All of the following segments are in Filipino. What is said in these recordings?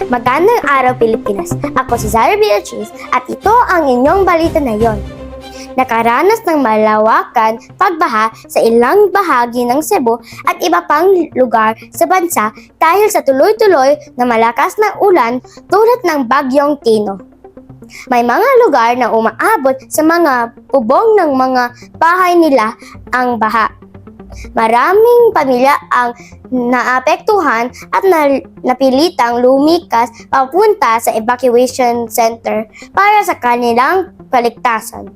Magandang araw, Pilipinas! Ako si Zara Beatriz at ito ang inyong balita na yon. Nakaranas ng malawakan pagbaha sa ilang bahagi ng Cebu at iba pang lugar sa bansa dahil sa tuloy-tuloy na malakas na ulan tulad ng Bagyong Tino. May mga lugar na umaabot sa mga bubong ng mga bahay nila ang baha. Maraming pamilya ang naapektuhan at napilitang lumikas papunta sa evacuation center para sa kanilang kaligtasan.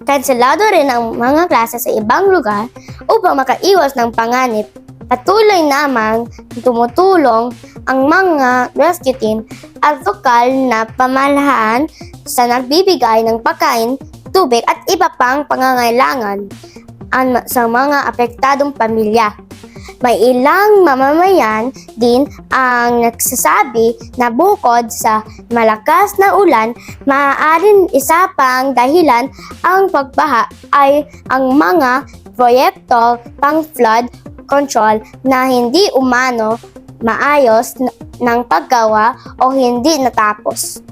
Kanselado rin ang mga klase sa ibang lugar upang makaiwas ng panganib. Patuloy namang tumutulong ang mga rescue team at lokal na pamahalaan sa nagbibigay ng pagkain, tubig at iba pang pangangailangan sa mga apektadong pamilya. May ilang mamamayan din ang nagsasabi na bukod sa malakas na ulan, maaaring isa pang dahilan ang pagbaha ay ang mga proyekto pang flood control na hindi umano maayos ng paggawa o hindi natapos.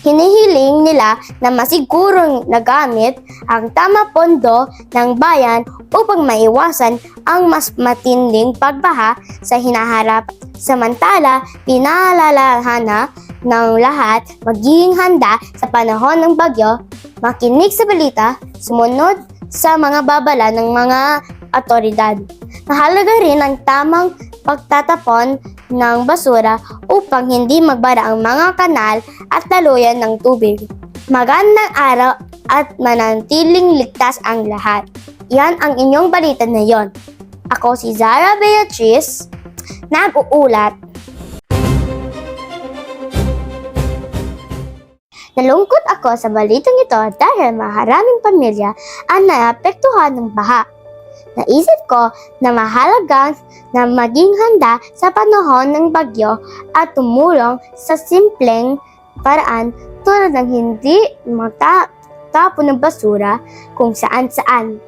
Hinihiling nila na masigurong nagamit ang tamang pondo ng bayan upang maiwasan ang mas matinding pagbaha sa hinaharap. Samantala, pinaalalahanan ng lahat magiging handa sa panahon ng bagyo, makinig sa balita, sumunod sa mga babala ng mga otoridad. Mahalaga rin ang tamang pagtatapon ng basura upang hindi magbara ang mga kanal at daluyan ng tubig. Magandang araw at mananatiling ligtas ang lahat. Yan ang inyong balita na yon. Ako si Zara Beatriz, nag-uulat. Nalungkot ako sa balitang ito dahil maraming pamilya ang naapektuhan ng baha. Naisip ko na mahalaga na maging handa sa panahon ng bagyo at tumulong sa simpleng paraan tulad ng hindi magtapon ng basura kung saan-saan.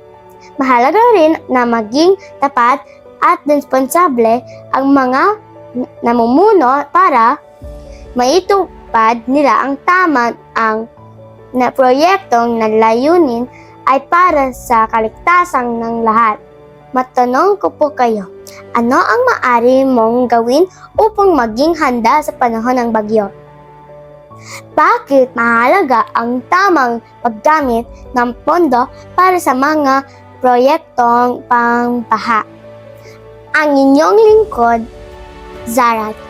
Mahalaga rin na maging tapat at responsable ang mga namumuno para maitupad nila ang tama na proyektong na layunin ay para sa kaligtasan ng lahat. Matanong ko po kayo, ano ang maaari mong gawin upang maging handa sa panahon ng bagyo? Bakit mahalaga ang tamang paggamit ng pondo para sa mga proyektong pangbaha? Ang inyong lingkod, Zara.